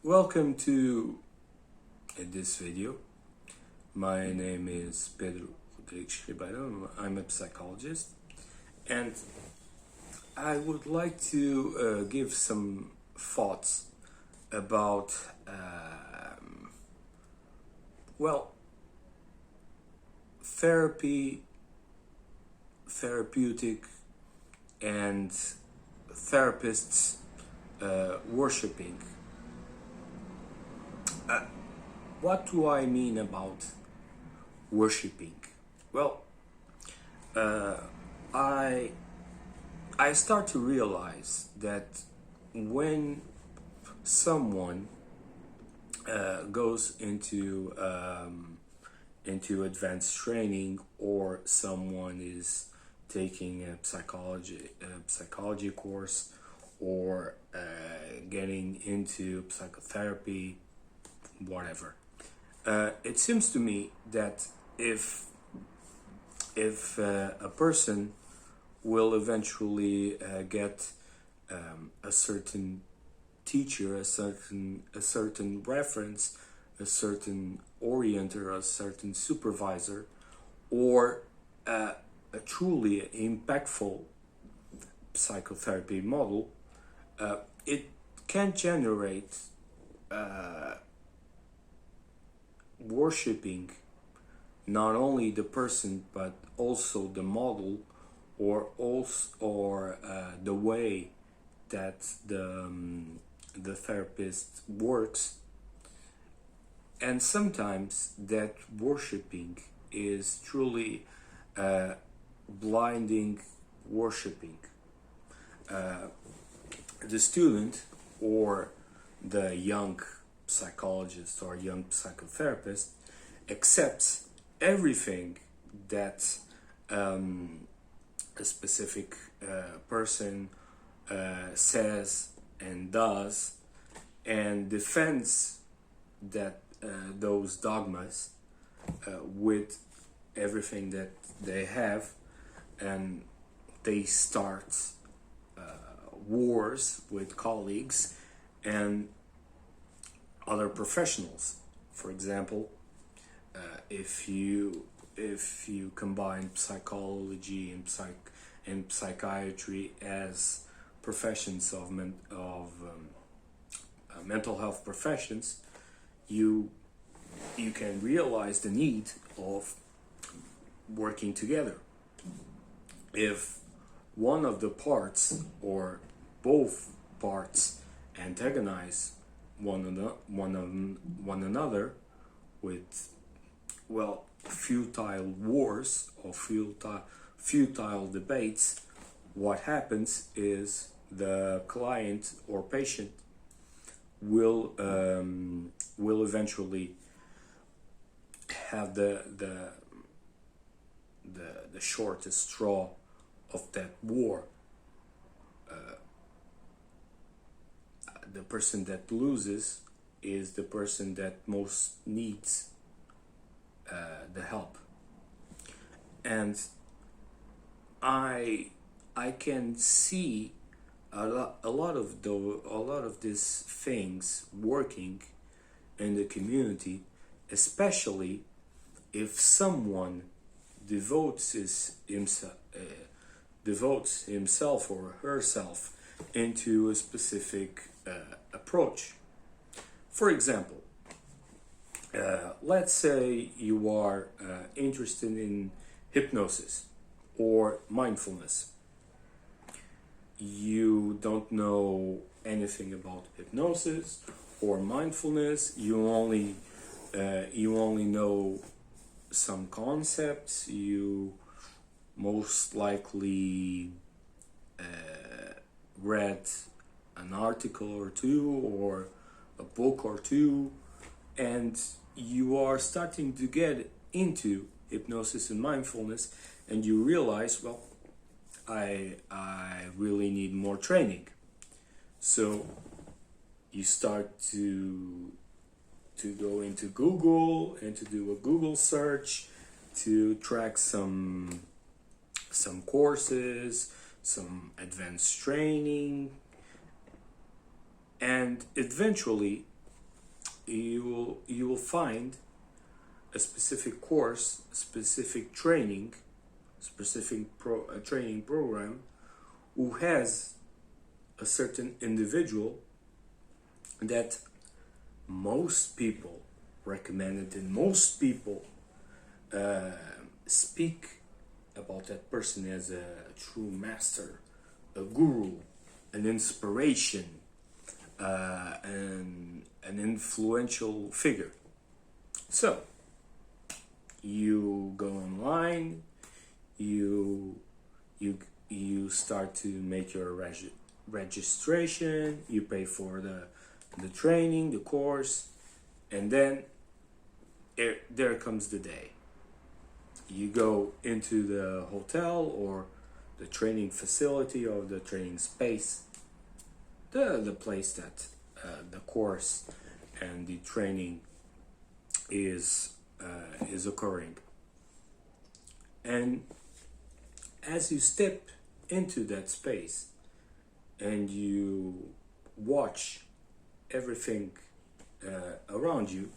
Welcome to this video. My name is Pedro Rodrigues Ribeiro. I'm a psychologist, and I would like to give some thoughts about well, therapy, therapeutic, and therapists worshiping. What do I mean about worshiping? Well, uh, I I start to realize that when someone goes into advanced training, or someone is taking a psychology course, or getting into psychotherapy, whatever. It seems to me that if a person will eventually get a certain teacher, a certain reference, a certain orienter, a certain supervisor, or a truly impactful psychotherapy model, it can generate worshipping not only the person but also the model, or the way that the therapist works. And sometimes that worshipping is truly blinding worshipping. The student, or the young psychologist or young psychotherapist, accepts everything that a specific person says and does, and defends that those dogmas with everything that they have, and they start wars with colleagues and other professionals. For example, if you combine psychology and psychiatry as professions of mental health professions, you can realize the need of working together. If one of the parts, or both parts, antagonize one another with, well, futile wars or futile debates, what happens is the client or patient will eventually have the shortest straw of that war. The person that loses is the person that most needs the help. And I can see a lot of these things working in the community, especially if someone devotes himself or herself into a specific approach. For example, let's say you are interested in hypnosis or mindfulness. You don't know anything about hypnosis or mindfulness. You only know some concepts. You most likely read an article or two, or a book or two, and you are starting to get into hypnosis and mindfulness, and you realize, well, I really need more training. So you start to go into Google and to do a Google search to track some courses, some advanced training, and eventually you will find a specific course, a specific training, training program who has a certain individual that most people recommend it, and most people speak about that person as a true master, a guru, an inspiration, an influential figure. So you go online, you start to make your registration, you pay for the training, the course, and then there comes the day. You go into the hotel or the training facility or the training space, the place that the course and the training is occurring. And as you step into that space and you watch everything around you,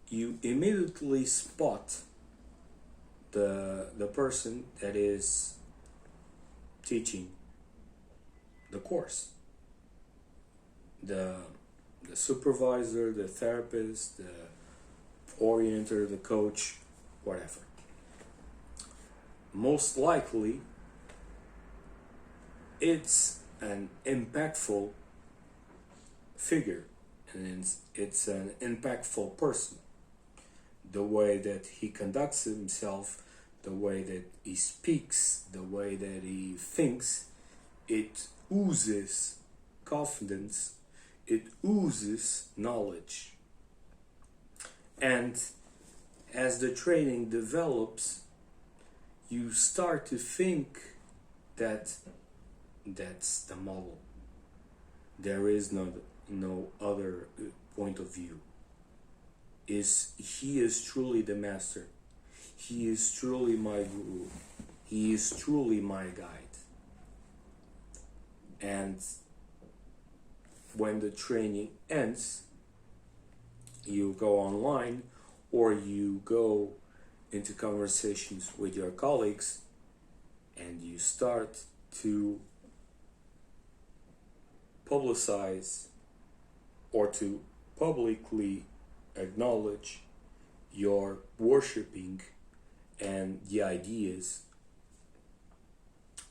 you immediately spot the person that is teaching the course, the supervisor, the therapist, the orienter, the coach, whatever. Most likely it's an impactful figure, and it's an impactful person. The way that he conducts himself, the way that he speaks, the way that he thinks, it oozes confidence, it oozes knowledge. And as the training develops, you start to think that that's the model. There is no other point of view. He is truly the master. He is truly my guru. He is truly my guide. And when the training ends, you go online or you go into conversations with your colleagues and you start to publicize or to publicly acknowledge your worshipping and the ideas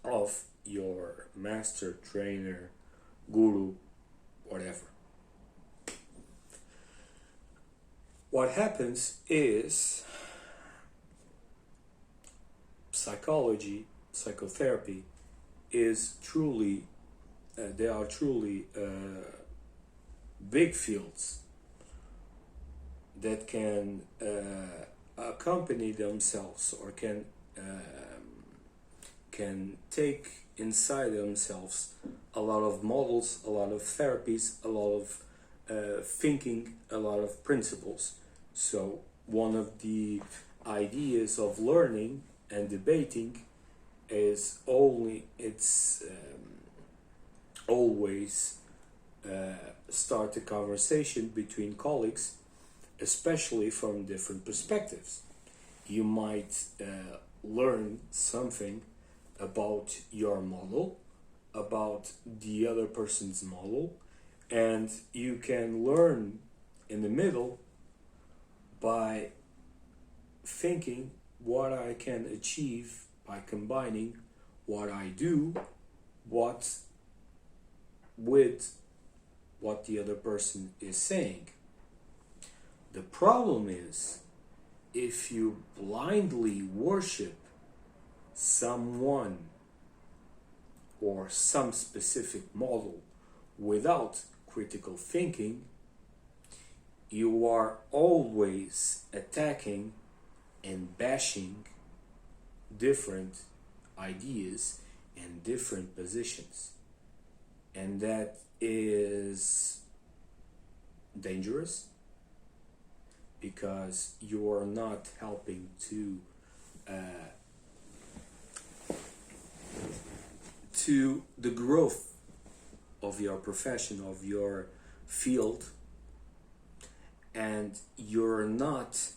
of your master, trainer, guru, whatever. What happens is psychology, psychotherapy is truly, they are truly big fields that can accompany themselves or can take inside themselves a lot of models, a lot of therapies, a lot of thinking, a lot of principles. So one of the ideas of learning and debating is always start a conversation between colleagues, especially from different perspectives. You might learn something about your model, about the other person's model, and you can learn in the middle by thinking what I can achieve by combining what I do with what the other person is saying. The problem is if you blindly worship someone or some specific model without critical thinking, you are always attacking and bashing different ideas and different positions. And that is dangerous because you are not helping to the growth of your profession, of your field, and you're not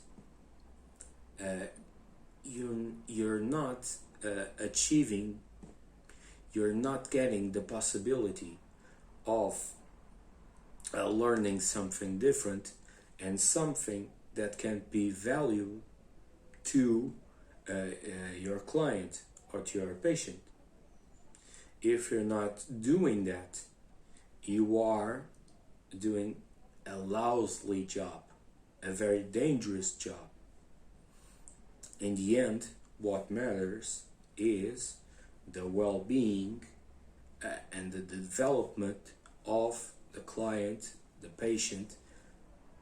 you're not achieving, you're not getting the possibility of learning something different and something that can be valuable to your client or to your patient. If you're not doing that, you are doing a lousy job, a very dangerous job. In the end, what matters is the well-being and the development of the client, the patient,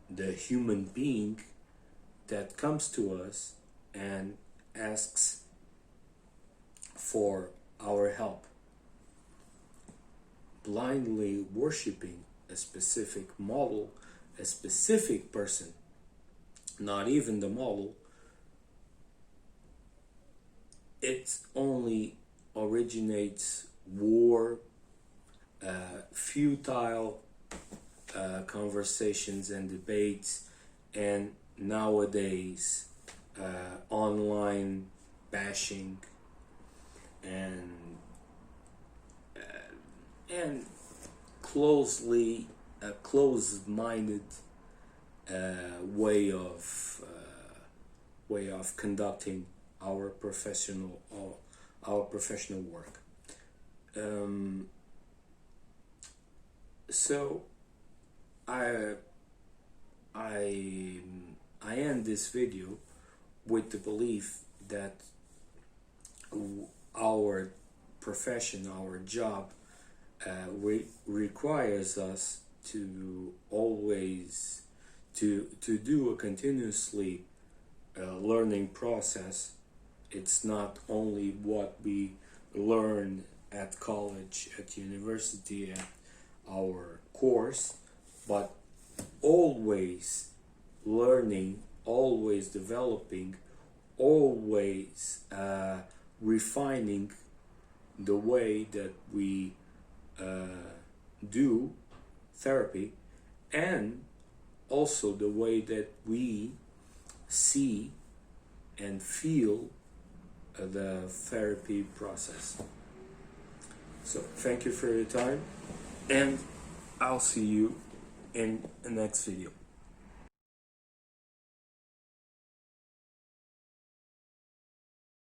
the human being that comes to us and asks for our help. Blindly worshiping a specific model, a specific person, not even the model, it only originates war, futile conversations and debates, and nowadays online bashing and closed-minded way of conducting our professional work. So I end this video with the belief that our profession, our job, requires us to always to do a continuously learning process. It's not only what we learn at college, at university, at our course, but always learning, always developing, always refining the way that we do therapy, and also the way that we see and feel the therapy process. So thank you for your time, and I'll see you in the next video.